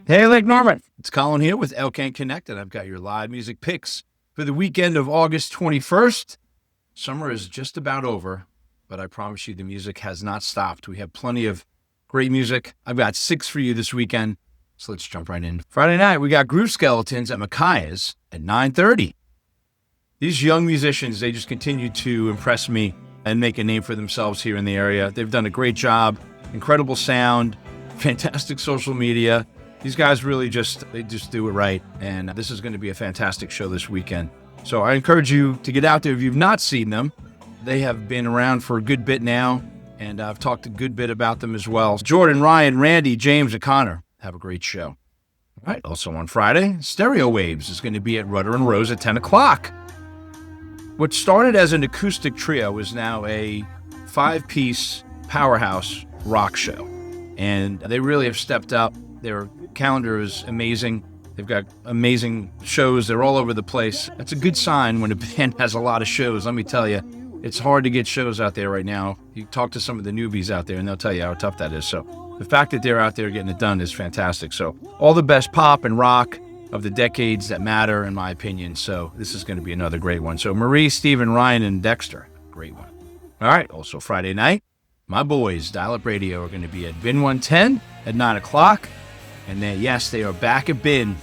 Hey, Lake Norman. It's Colin here with LKN Connect, and I've got your live music picks for the weekend of August 21st. Summer is just about over, but I promise you the music has not stopped. We have plenty of great music. I've got 6 for you this weekend, so let's jump right in. Friday night, we got Groove Skeletons at Micaiah's at 9:30. These young musicians, they just continue to impress me and make a name for themselves here in the area. They've done a great job, incredible sound, fantastic social media. These guys really they just do it right, and this is going to be a fantastic show this weekend. So I encourage you to get out there if you've not seen them. They have been around for a good bit now, and I've talked a good bit about them as well. Jordan, Ryan, Randy, James, and Connor have a great show. All right, also on Friday, Stereo Waves is going to be at Rudder and Rose at 10 o'clock. What started as an acoustic trio is now a 5-piece powerhouse rock show, and they really have stepped up. Their calendar is amazing. They've got amazing shows. They're all over the place. That's a good sign when a band has a lot of shows. Let me tell you, it's hard to get shows out there right now. You talk to some of the newbies out there and they'll tell you how tough that is. So the fact that they're out there getting it done is fantastic. So all the best pop and rock of the decades that matter, in my opinion. So this is going to be another great one. So Marie, Steven, Ryan, and Dexter, great one. All right, also Friday night, my boys, Dial Up Radio, are going to be at Bin 110 at 9 o'clock. And yes, they are back at Bin.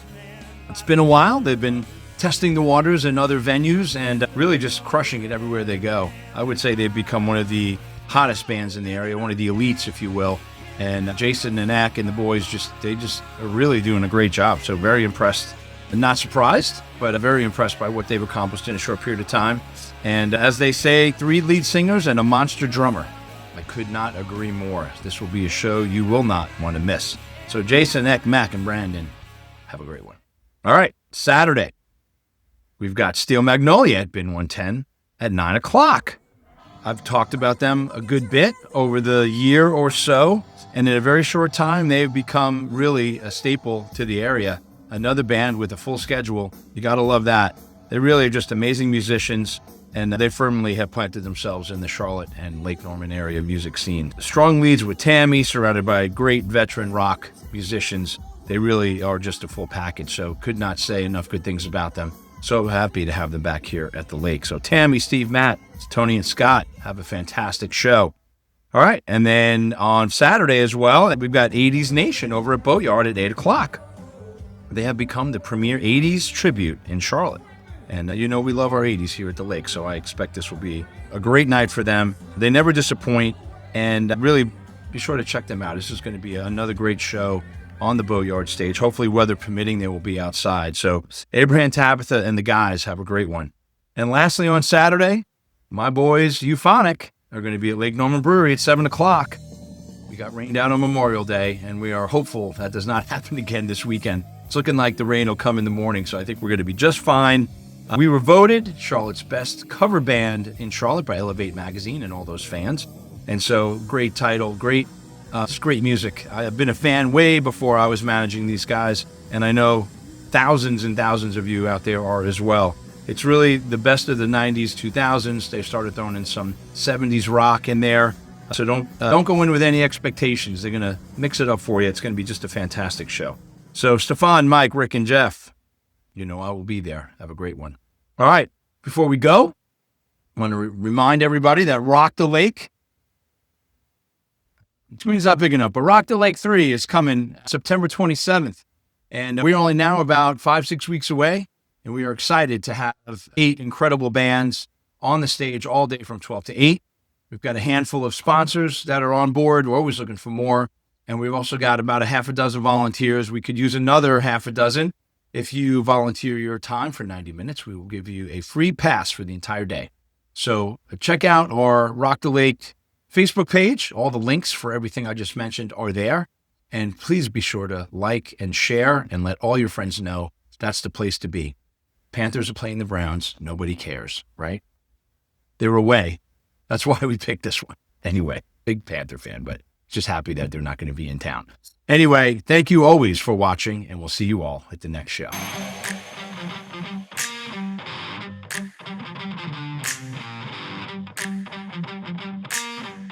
It's been a while. They've been testing the waters in other venues and really just crushing it everywhere they go. I would say they've become one of the hottest bands in the area, one of the elites, if you will. And Jason and Ack and the boys, they are really doing a great job. So very impressed. And not surprised, but very impressed by what they've accomplished in a short period of time. And as they say, 3 lead singers and a monster drummer. I could not agree more. This will be a show you will not want to miss. So Jason, Eck, Mac, and Brandon, have a great one. All right, Saturday, we've got Steel Magnolia at Bin 110 at 9 o'clock. I've talked about them a good bit over the year or so, and in a very short time, they've become really a staple to the area. Another band with a full schedule. You got to love that. They really are just amazing musicians, and they firmly have planted themselves in the Charlotte and Lake Norman area music scene. Strong leads with Tammy, surrounded by great veteran rock musicians. They really are just a full package, so could not say enough good things about them. So happy to have them back here at the lake. So Tammy, Steve, Matt, Tony, and Scott have a fantastic show. All right, and then on Saturday as well, we've got 80s Nation over at Boatyard at 8 o'clock. They have become the premier 80s tribute in Charlotte. And we love our 80s here at the lake, so I expect this will be a great night for them. They never disappoint, and really be sure to check them out. This is going to be another great show on the Boatyard stage. Hopefully, weather permitting, they will be outside. So Abraham, Tabitha, and the guys have a great one. And lastly, on Saturday, my boys, Euphonic, are going to be at Lake Norman Brewery at 7 o'clock. We got rained out on Memorial Day, and we are hopeful that does not happen again this weekend. It's looking like the rain will come in the morning, so I think we're going to be just fine. We were voted Charlotte's best cover band in Charlotte by Elevate Magazine and all those fans. And so great title, it's great music. I have been a fan way before I was managing these guys, and I know thousands and thousands of you out there are as well. It's really the best of the 90s, 2000s. They've started throwing in some 70s rock in there. So don't go in with any expectations. They're going to mix it up for you. It's going to be just a fantastic show. So Stefan, Mike, Rick, and Jeff, I will be there. Have a great one. All right, before we go, I want to remind everybody that Rock the Lake, screen's not big enough, but Rock the Lake 3 is coming September 27th. And we're only now about 5-6 weeks away, and we are excited to have 8 incredible bands on the stage all day from 12 to 8. We've got a handful of sponsors that are on board. We're always looking for more. And we've also got about a half a dozen volunteers. We could use another half a dozen. If you volunteer your time for 90 minutes, we will give you a free pass for the entire day. So check out our Rock the Lake Facebook page. All the links for everything I just mentioned are there. And please be sure to like and share and let all your friends know that's the place to be. Panthers are playing the Browns. Nobody cares, right? They're away. That's why we picked this one. Anyway, big Panther fan, but just happy that they're not going to be in town. Anyway, thank you always for watching, and we'll see you all at the next show.